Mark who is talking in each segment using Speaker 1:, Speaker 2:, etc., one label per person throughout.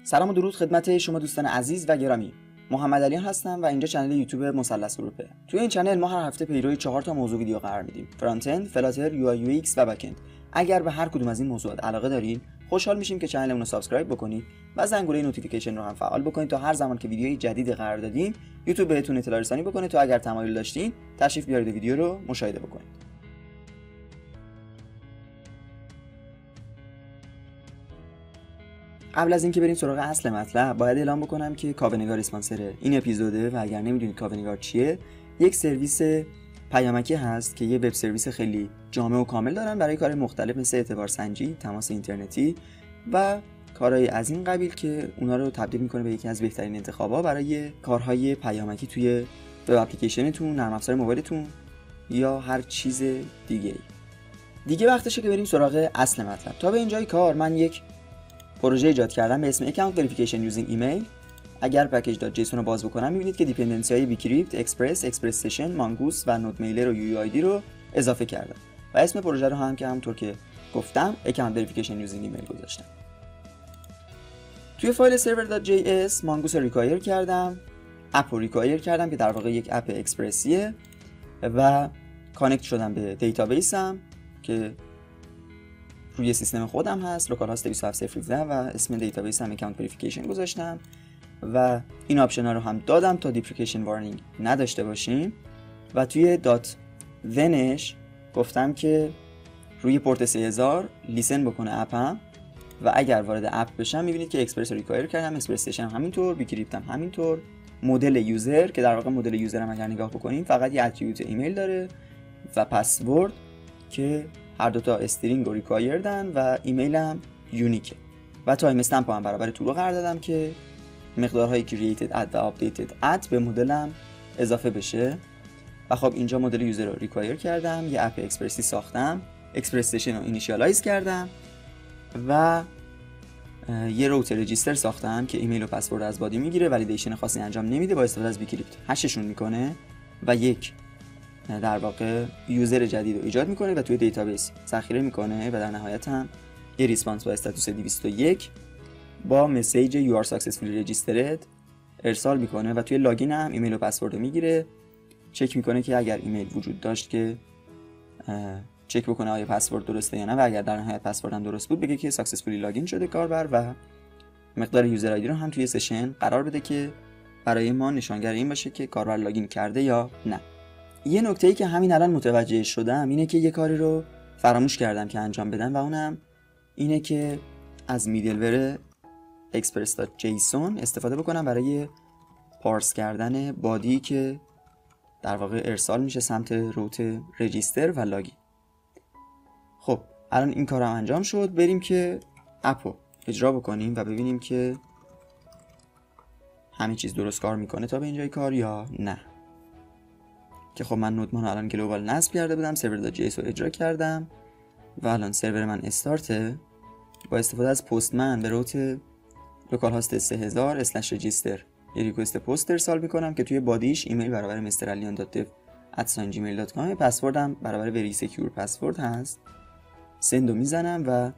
Speaker 1: سلام و درود خدمت شما دوستان عزیز و گرامی. محمد علیان هستم و اینجا چنل یوتیوب مثلث گروپه. توی این چنل ما هر هفته پیروی 4 تا موضوع ویدیو قرار میدیم: فرانت اند، فلاتر، یو آی یو ایکس و بک اند. اگر به هر کدوم از این موضوعات علاقه دارین، خوشحال میشیم که چنلمون رو سابسکرایب بکنید و زنگوله نوتیفیکیشن رو هم فعال بکنید تا هر زمان که ویدیوی جدید قرار دادیم، یوتیوب بهتون اطلاع رسانی بکنه تا اگر تمایل داشتین تشریف بیارید ویدیو رو مشاهده بکنید. قبل از اینکه بریم سراغ اصل مطلب، باید اعلام بکنم که کاونگار اسپانسر این اپیزوده و اگر نمیدونید کاونگار چیه، یک سرویس پیامکی هست که یه وب سرویس خیلی جامع و کامل دارن برای کار مختلف مثل اعتبار سنجی، تماس اینترنتی و کارهای از این قبیل که اونا رو تبدیل میکنه به یکی از بهترین انتخابا برای کارهای پیامکی توی وب اپلیکیشنتون، نرم افزار موبایلتون یا هر چیز دیگه وقتشه که بریم سراغ اصل مطلب. تا به اینجای کار من یک پروژه ایجاد کردم به اسم Account Verification Using Email. اگر package.json رو باز بکنم می‌بینید که دیپندنسی های بیکریپت، اکسپرس، اکسپرس سشن، مانگوس و نود میلر و یو آی دی رو اضافه کردم و اسم پروژه رو هم که همونطور که گفتم Account Verification Using Email گذاشتم. توی فایل server.js مانگوس رو ریکوایر کردم، اپ رو ریکوایر کردم که در واقع یک اپ اکسپرسیه و کانکت شدم به دیتابیسم که روی سیستم خودم هست، لوکالهاست 27017 و اسم دیتابیس هم اکانت وریفیکیشن گذاشتم و این آپشن ها رو هم دادم تا دیپریکیشن وارنینگ نداشته باشیم و توی دات ونش گفتم که روی پورت 3000 لیسن بکنه اپم و اگر وارد اپ بشم میبینید که اکسپرس رو ریکوایر کردم، اکسپرس سشن همینطور، بیکریپت هم همینطور. مدل یوزر که در واقع مدل یوزر هم اگر نگاه بکنیم فقط یه اتریبیوت ایمیل داره و پسورد که هر دوتا استرینگ رو ریکوایردن و ایمیل هم یونیکه و تایم استمپ هم برابر تورو قرار دادم که مقدارهای کرییتد اد و آپدیتد اد به مدلم اضافه بشه و خب اینجا مدل یوزر رو ریکوایر کردم، یه اپ اکسپرسی ساختم، اکسپرس سشن رو اینیشیالایز کردم و یه روت رجیستر ساختم که ایمیل و پسورد از بادی میگیره، ولیدیشن خاصی انجام نمیده، با استفاده از بیکریپت هششون میکنه و یک در واقع یوزر جدید رو ایجاد میکنه و توی دیتابیس ذخیره میکنه و در نهایت هم یه ریسپانس با استاتوس 201 با مسیج you are successfully registered ارسال میکنه و توی لاگین هم ایمیل و پسورد رو میگیره، چک میکنه که اگر ایمیل وجود داشت که چک بکنه آیا پسورد درسته یا نه و اگر در نهایت پسورد هم درست بود بگه که successfully لاگین شده کاربر و مقدار یوزر آیدی رو هم توی سشن قرار بده که برای ما نشانگر این باشه که کاربر لاگین کرده یا نه. یه نکته‌ای که همین الان متوجه شدم اینه که یه کاری رو فراموش کردم که انجام بدم و اونم اینه که از میدلور express.json استفاده بکنم برای پارس کردن بادی که در واقع ارسال میشه سمت روت رجیستر و لاگین. خب الان این کارم انجام شد، بریم که اپو اجرا بکنیم و ببینیم که همه چیز درست کار میکنه تا به اینجای کار یا نه. که خب من نودمان الان گلوبال نصب کرده بودم، server.js رو اجرا کردم و الان سرور من استارته. با استفاده از پستمن به روت لوکالهاست 3000 /register یه ریکوست پست ارسال میکنم که توی بادیش ایمیل برابر mralian.dev@gmail.com، پسوردم برابر very secure پسورد هست. سندو میزنم و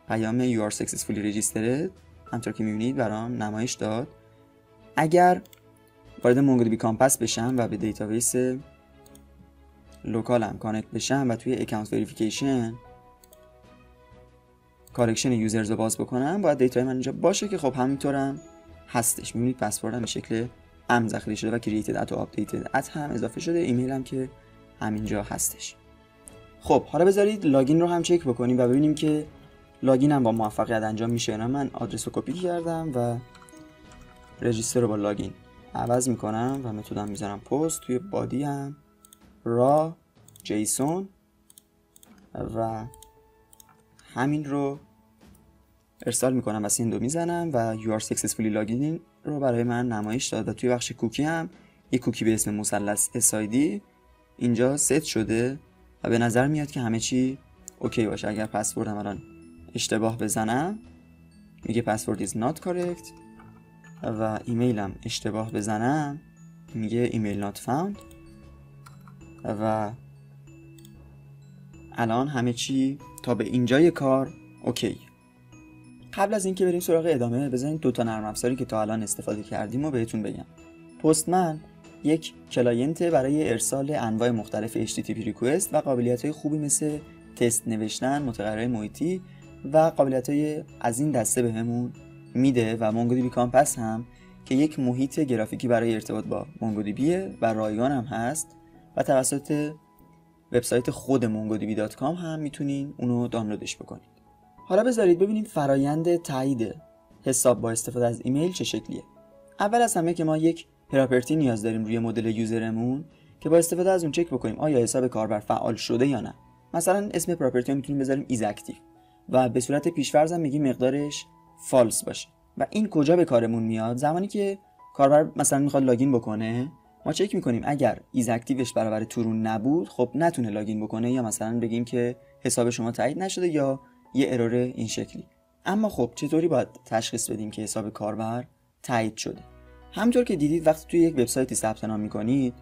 Speaker 1: پیام you are successfully registered همطور که میبینید برام نمایش داد. اگر وارد مونگودیبی کامپس بشم و به دیتابیس لوکالم کانکت بشم و توی اکانت وریفیکیشن کارکشن یوزرز رو باز بکنم باید دیتای من اینجا باشه که خب همینطورم هستش. میبینید پسوردم به شکل امن ذخیره شده و کرییتد ات و آپدیتد ات هم اضافه شده، ایمیلم که همینجا هستش. خب حالا بذارید لاگین رو هم چک بکنیم و ببینیم که لاگین هم با موفقیت انجام میشه یا نه. من آدرس رو کپی کردم و رجیستر رو با لاگین عوض میکنم و متدم میذارم پست، توی بادی هم را جیسون و همین رو ارسال میکنم و سندو میزنم و you are successfully logged in رو برای من نمایش داد و توی بخش کوکی هم یک کوکی به اسم مثلث SID اینجا ست شده و به نظر میاد که همه چی اوکی باشه. اگر پسوردم الان اشتباه بزنم میگه password is not correct و ایمیلم اشتباه بزنم میگه ایمیل not found و الان همه چی تا به اینجای کار اوکی. قبل از اینکه بریم سراغ ادامه بذارید دو تا نرم افزاری که تا الان استفاده کردیم رو بهتون بگم. پستمن یک کلاینت برای ارسال انواع مختلف HTTP ریکوست و قابلیت‌های خوبی مثل تست نوشتن، متغیرهای محیطی و قابلیت‌های از این دسته بهمون میده و مونگودیبی کامپس هم که یک محیط گرافیکی برای ارتباط با مونگودیبیه و رایگان هم هست و توسط وبسایت خود mongodb.com هم میتونین اونو دانلودش بکنید. حالا بذارید ببینیم فرایند تایید حساب با استفاده از ایمیل چه شکلیه. اول از همه که ما یک پراپرتی نیاز داریم روی مدل یوزرمون که با استفاده از اون چک بکنیم آیا حساب کاربر فعال شده یا نه. مثلا اسم پراپرتی رو میتونیم بذاریم is active و به صورت پیش‌فرض هم میگیم مقدارش فالس باشه. و این کجا به کارمون میاد؟ زمانی که کاربر مثلا میخواد لاگین بکنه، ما چک میکنیم اگر is activeش برابر true نبود، خب نتونه لاگین بکنه، یا مثلا بگیم که حساب شما تایید نشده یا یه ارور این شکلی. اما خب چطوری باید تشخیص بدیم که حساب کاربر تایید شده؟ همونطور که دیدید وقتی توی یک وبسایتی ثبت نام میکنید،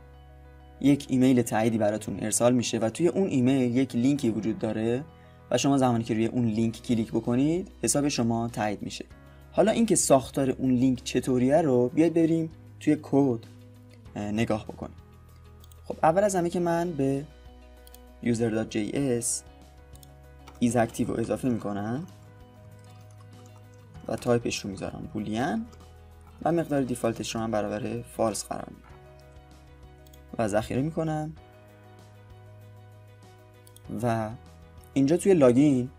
Speaker 1: یک ایمیل تاییدی براتون ارسال میشه و توی اون ایمیل یک لینکی وجود داره و شما زمانی که روی اون لینک کلیک بکنید حساب شما تایید میشه. حالا اینکه ساختار اون لینک چطوریه رو بیاید بریم توی کد نگاه بکنیم. خب اول از همه که من به user.js isActive رو اضافه میکنم و تایپش رو میذارم بولیان و مقدار دیفالتش رو هم برابر فالس قرار میدم و ذخیره میکنم و اینجا توی لاگین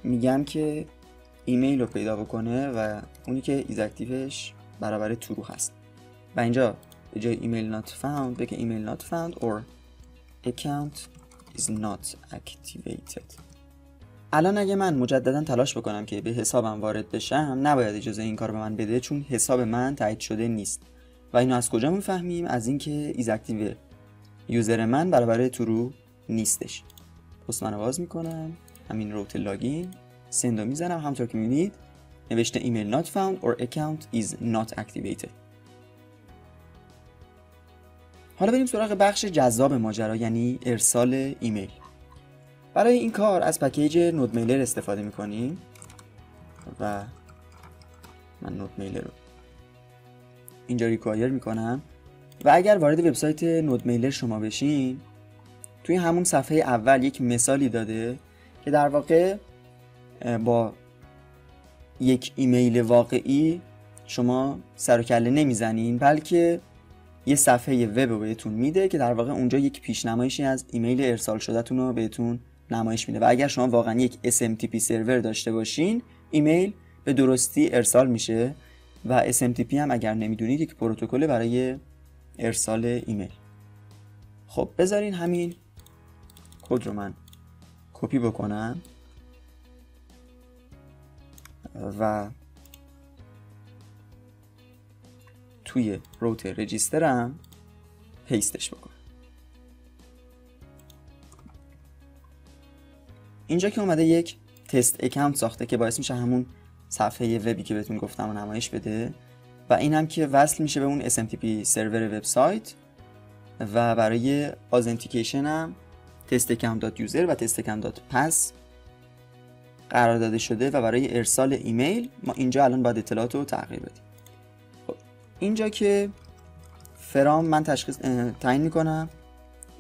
Speaker 1: میگم که ایمیل رو پیدا بکنه و اونی که isActiveش برابر true هست و اینجا به جای ایمیل not found بگه ایمیل not found or account is not activated. الان اگه من مجددا تلاش بکنم که به حسابم وارد بشم، نباید اجازه این کار به من بده چون حساب من تایید شده نیست. و اینو از کجا میفهمیم؟ از اینکه isActive یوزر من برابر true نیستش. پستمن رو باز میکنم، همین روت لاگین سندو میزنم، همونطور که میبینید نوشته ایمیل not found or account is not activated. حالا بریم سراغ بخش جذاب ماجرا، یعنی ارسال ایمیل. برای این کار از پکیج نود میلر استفاده میکنیم و من نود میلر رو اینجا ریکوایر میکنم و اگر وارد وبسایت نود میلر شما بشین، توی همون صفحه اول یک مثالی داده که در واقع با یک ایمیل واقعی شما سر و کله نمیزنین، بلکه یه صفحه وب رو بهتون میده که در واقع اونجا یک پیشنمایشی از ایمیل ارسال شدهتون رو بهتون نمایش میده و اگر شما واقعا یک SMTP سرور داشته باشین، ایمیل به درستی ارسال میشه و SMTP هم اگر نمیدونید یک پروتکل برای ارسال ایمیل. خب بذارین همین کد رو من کپی بکنم و توی روت رجیسترم پیستش بکنم. اینجا که اومده یک تست اکانت ساخته که باعث میشه همون صفحه وبی که بهتون گفتم رو نمایش بده و این هم که وصل میشه به اون SMTP سرور وبسایت و برای آثنتیکیشن هم testaccount.user و testaccount.pass قرار داده شده و برای ارسال ایمیل ما اینجا الان باید اطلاعات رو تغییر بدیم. خب اینجا که فرام من تعیین میکنم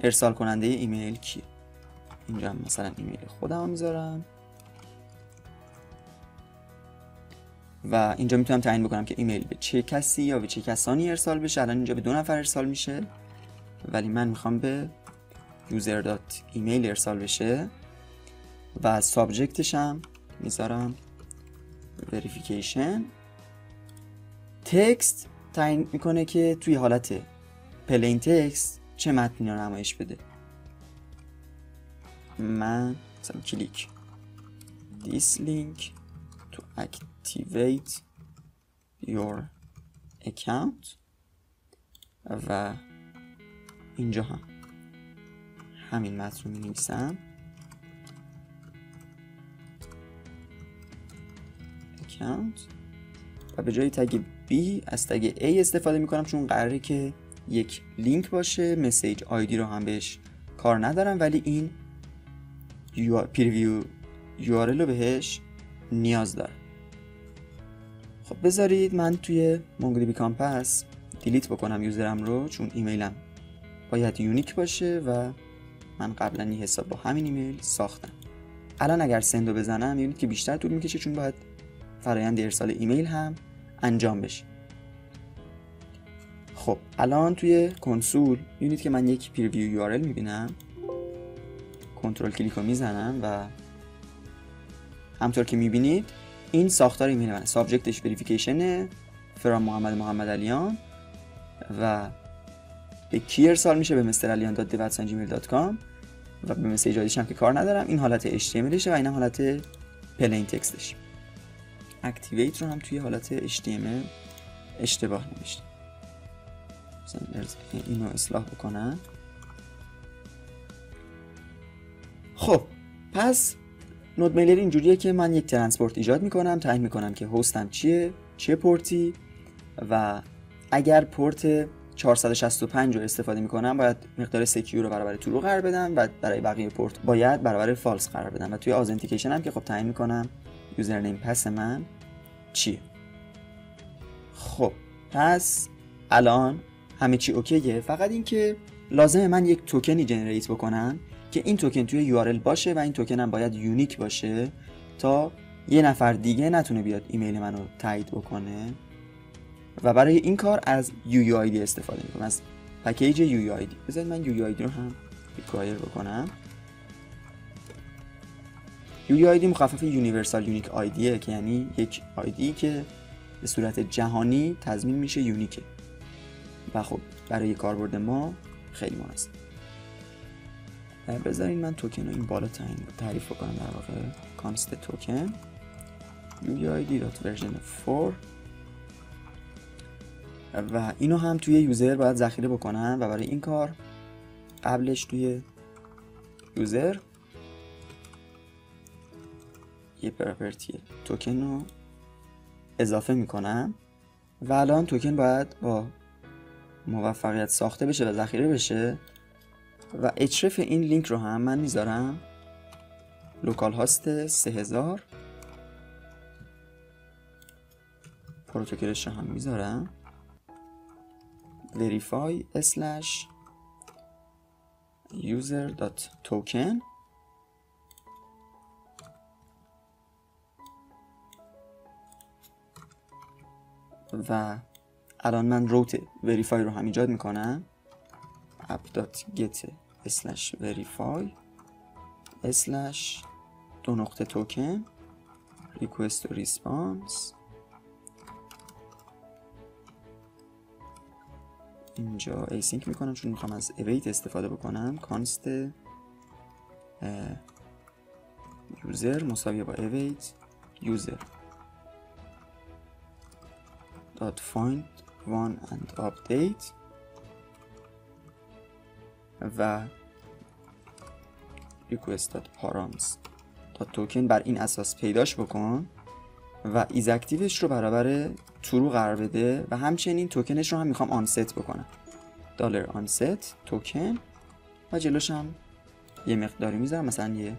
Speaker 1: ارسال کننده ایمیل کیه. اینجا هم مثلا ایمیل خودم رو میذارم و اینجا میتونم تعیین بکنم که ایمیل به چه کسی یا به چه کسانی ارسال بشه. الان اینجا به 2 نفر ارسال میشه ولی من میخوام به user.email ارسال بشه و سابجکتش هم میذارم verification. تکست تعیین میکنه که توی حالت پلین تکست چه متنی رو نمایش بده. من مثلا کلیک this link to activate your account و اینجا هم همین متن رو می‌نویسم account و به جای تگ B از تگ A استفاده میکنم چون قراره که یک لینک باشه. مسیج آیدی رو هم بهش کار ندارم ولی این پریویو URL رو بهش نیاز داره. خب بذارید من توی مونگودیبی کامپس دیلیت بکنم یوزرم رو، چون ایمیلم باید یونیک باشه و من قبلا یه حساب با همین ایمیل ساختم. الان اگر سندو بزنم میبینید که بیشتر طول میکشه، چون باید فرآیند ارسال ایمیل هم انجام بشه. خب الان توی کنسول میبینید که من یک پریویو یو آر ال میبینم. کنترل کلیک رو میزنم و همطور که میبینید این ساختار ایمیل منه. سابجکتش وریفیکیشنه، فرام محمد علیان و به کی ارسال میشه؟ به mralian.dev@gmail.com و به مسیج آیدیش هم که کار ندارم. این حالت HTMLشه و این هم حالت پلین تکستش. اکتیویت رو هم توی حالت HTML اشتباه نوشتم. مثلا اینو اصلاح بکنم. خب پس نود میلر اینجوریه که من یک ترانسپورت ایجاد میکنم، تعیین میکنم که هستم چیه، چه پورتی، و اگر پورت 465 رو استفاده میکنم باید مقدار سکیور رو برابر ترو قرار بدم و برای بقیه پورت باید برابر فالس قرار بدم. و توی آثنتیکیشن هم که خب تعیین میکنم یوزرنیم پس من چیه. خب پس الان همه چی اوکیه، فقط این که لازمه من یک توکنی جنریت بکنم که این توکن توی یو آر ال باشه و این توکن هم باید یونیک باشه تا یه نفر دیگه نتونه بیاد ایمیل منو تایید بکنه. و برای این کار از UUID استفاده میکنم، از پکیج UUID. بذارید من UUID رو هم ریکوایر بکنم. UUID مخفف یونیورسال یونیک آیدیه که یعنی یک آیدی که به صورت جهانی تضمین میشه یونیکه و خب برای کاربرد ما خیلی مناسب. بذارید من توکن رو این بالا تعریف بکنم، در واقع کانست توکن UUID.version 4 و اینو هم توی یوزر باید ذخیره بکنم و برای این کار قبلش توی یوزر یه پراپرتی توکن رو اضافه میکنم و الان توکن باید با موفقیت ساخته بشه و ذخیره بشه و href این لینک رو هم من میذارم لوکال هاست 3000 پروتوکلش رو هم میذارم verify/user.token و الان من روت verify رو هم ایجاد میکنم app.get/verify/2.token request to response. اینجا async میکنم چون میخوام از await استفاده بکنم. کانست user مساویه با await user .find one and update و request.params.token بر این اساس پیداش بکن و ایز اکتیوش رو برابر ترو قرار بده و همچنین توکنش رو هم میخوام آنست بکنم $onset توکن و جلوش هم یه مقداری میذارم، مثلا یه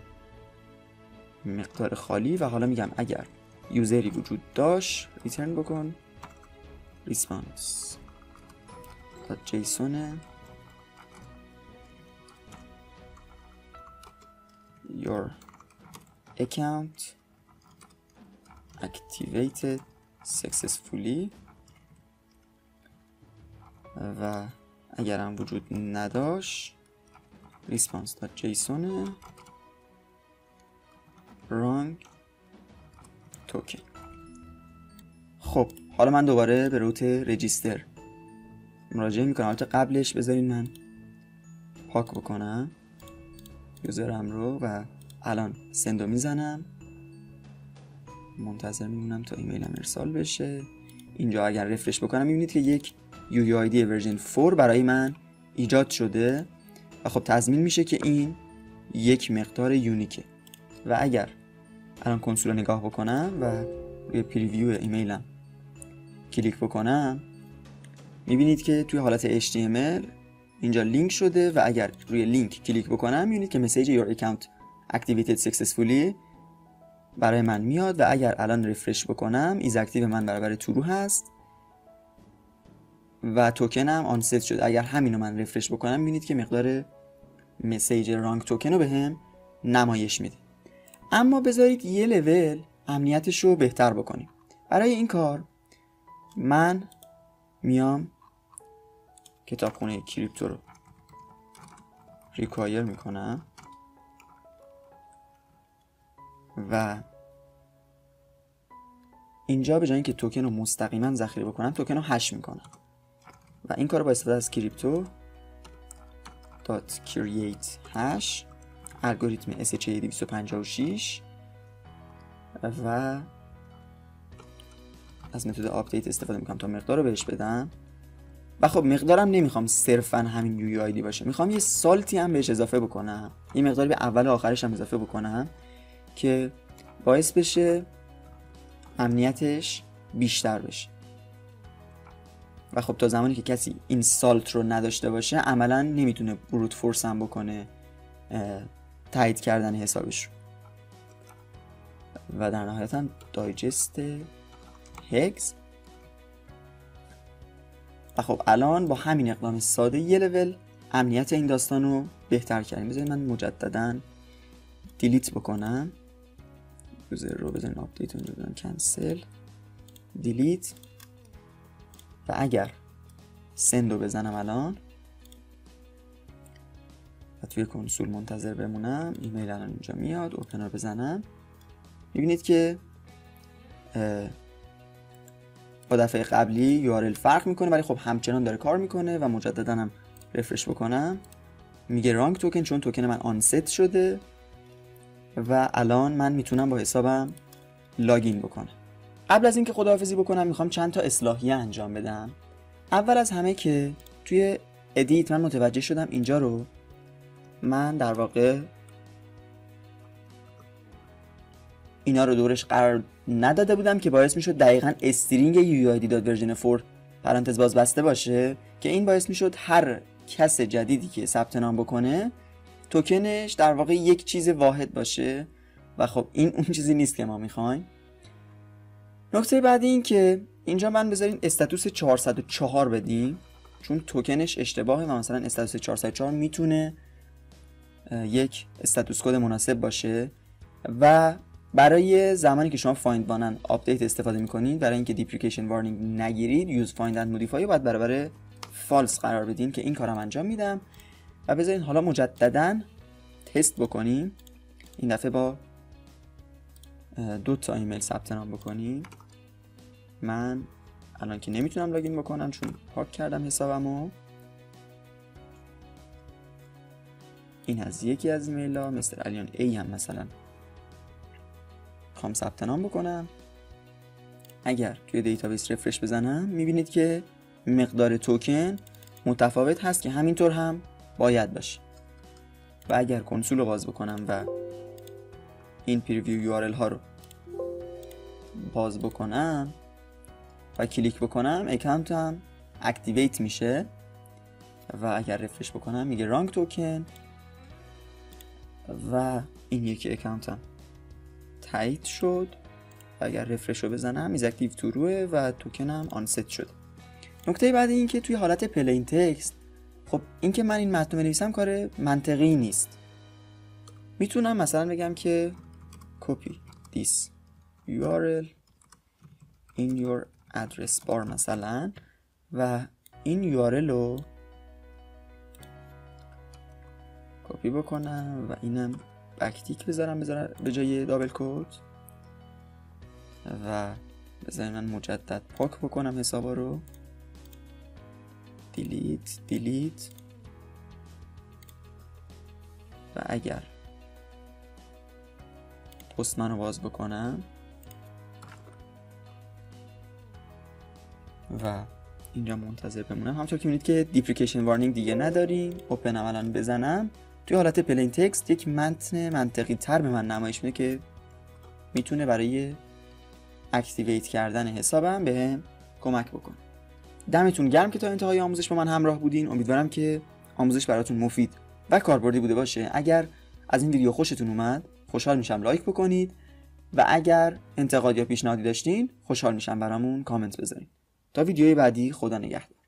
Speaker 1: مقدار خالی و حالا میگم اگر یوزری وجود داشت ریترن بکن response .json your account activated successfully و اگر هم وجود نداشت response.json wrong token. خب حالا من دوباره به روت رجیستر مراجعه میکنم. البته قبلش بذارین من پاک بکنم یوزرم رو و الان سندو میزنم، منتظر میمونم تا ایمیلم ارسال بشه. اینجا اگر رفرش بکنم میبینید که یک UUID ورژن 4 برای من ایجاد شده و خب تضمین میشه که این یک مقدار یونیکه. و اگر الان کنسول رو نگاه بکنم و روی پریویو ایمیلم کلیک بکنم میبینید که توی حالت HTML اینجا لینک شده و اگر روی لینک کلیک بکنم میبینید که مسیج your account activated successfully برای من میاد و اگر الان رفرش بکنم ایز اکتیو من برابر ترو هست و توکنم آن ست شد. اگر همینو من رفرش بکنم میبینید که مقدار مسیج رانگ توکن رو بهم نمایش میده. اما بذارید یه لول امنیتش رو بهتر بکنیم. برای این کار من میام کتابخونه کریپتو رو ریکوایر میکنم و اینجا به جای اینکه توکن رو مستقیما ذخیره بکنم توکن رو هش میکنم و این کار رو با استفاده از کریپتو .create hash الگوریتم SHA-256 و از متد آپدیت استفاده میکنم تا مقدار رو بهش بدم. و خب مقدارم نمیخوام صرفا همین UUID باشه، میخوام یه سالتی هم بهش اضافه بکنم، یه مقداری به اول و آخرش هم اضافه بکنم که باعث بشه امنیتش بیشتر بشه. و خب تا زمانی که کسی این سالت رو نداشته باشه عملا نمیتونه بروت فورس هم بکنه تایید کردن حسابش رو. و در نهایت هم دایجست هگز. و خب الان با همین اقدام ساده یه لول امنیت این داستان رو بهتر کردیم. بذارید من مجددا دیلیت بکنم یوزر رو، بزنین آپدیت رو بزنین کنسل دیلیت و اگر سند رو بزنم الان و توی کنسول منتظر بمونم ایمیل الان اینجا میاد، اوپن رو بزنم میبینید که با دفعه قبلی URL فرق میکنه ولی خب همچنان داره کار میکنه و مجددا هم رفرش بکنم میگه رانگ توکن چون توکن من آن ست شده و الان من میتونم با حسابم لاگین بکنم. قبل از اینکه خداحافظی بکنم میخوام چند تا اصلاحیه انجام بدم. اول از همه که توی ادیت من متوجه شدم اینجا رو من در واقع اینا رو دورش قرار نداده بودم که باعث میشد دقیقاً استرینگ UUID.version 4 پرانتز باز بسته باشه که این باعث میشد هر کس جدیدی که ثبت نام بکنه توکنش در واقع یک چیز واحد باشه و خب این اون چیزی نیست که ما میخوایم. نکته بعدی این که اینجا من بذارین استاتوس 404 بدیم چون توکنش اشتباهه و مثلا استاتوس 404 میتونه یک استاتوس کد مناسب باشه و برای زمانی که شما فایند بانن آپدیت استفاده میکنید برای اینکه دیپریکیشن وارنینگ نگیرید یوز فایند اند مودیفای باید برابر فالس قرار بدین که این کارم انجام میدم. و بذارین حالا مجددا تست بکنیم، این دفعه با 2 تا ایمیل ثبت نام بکنیم. من الان که نمیتونم لاگین بکنم چون پاک کردم حسابمو. این از یکی از ایمیل ها مستر علیان ای هم مثلا میخوام ثبت نام بکنم. اگر توی دیتابیس رفرش بزنم میبینید که مقدار توکن متفاوت هست که همینطور هم باید باشه. و اگر کنسول رو باز بکنم و این پریویو URL ها رو باز بکنم و کلیک بکنم اکانتم اکتیویت میشه و اگر رفرش بکنم میگه رانگ توکن و این یکی اکانتم تایید شد و اگر رفرش رو بزنم ایز اکتیو تو روه و توکنم آن ست شده. نکته بعدی این که توی حالت پلین تکست خب این که من این متن رو بنویسم کار منطقی نیست. میتونم مثلا بگم که copy this URL in your address bar مثلا و این URL رو کپی بکنم و اینم بکتیک بذارم به جای دابل کد و بذارم من مجدد پاک بکنم حسابا رو دیلیت و اگر پستمن رو باز بکنم و اینجا منتظر بمونم همونطور که می‌بینید که دیپریکیشن وارنینگ دیگه نداریم. اوپن عملاً بزنم توی حالت پلین تکست یک متن منطقی تر به من نمایش میده که میتونه برای اکتیویت کردن حسابم بهم کمک بکنه. دمتون گرم که تا انتهای آموزش با من همراه بودین. امیدوارم که آموزش براتون مفید و کاربردی بوده باشه. اگر از این ویدیو خوشتون اومد خوشحال میشم لایک بکنید و اگر انتقاد یا پیشنهادی داشتین خوشحال میشم برامون کامنت بذارین. تا ویدیوی بعدی، خدا نگهدار.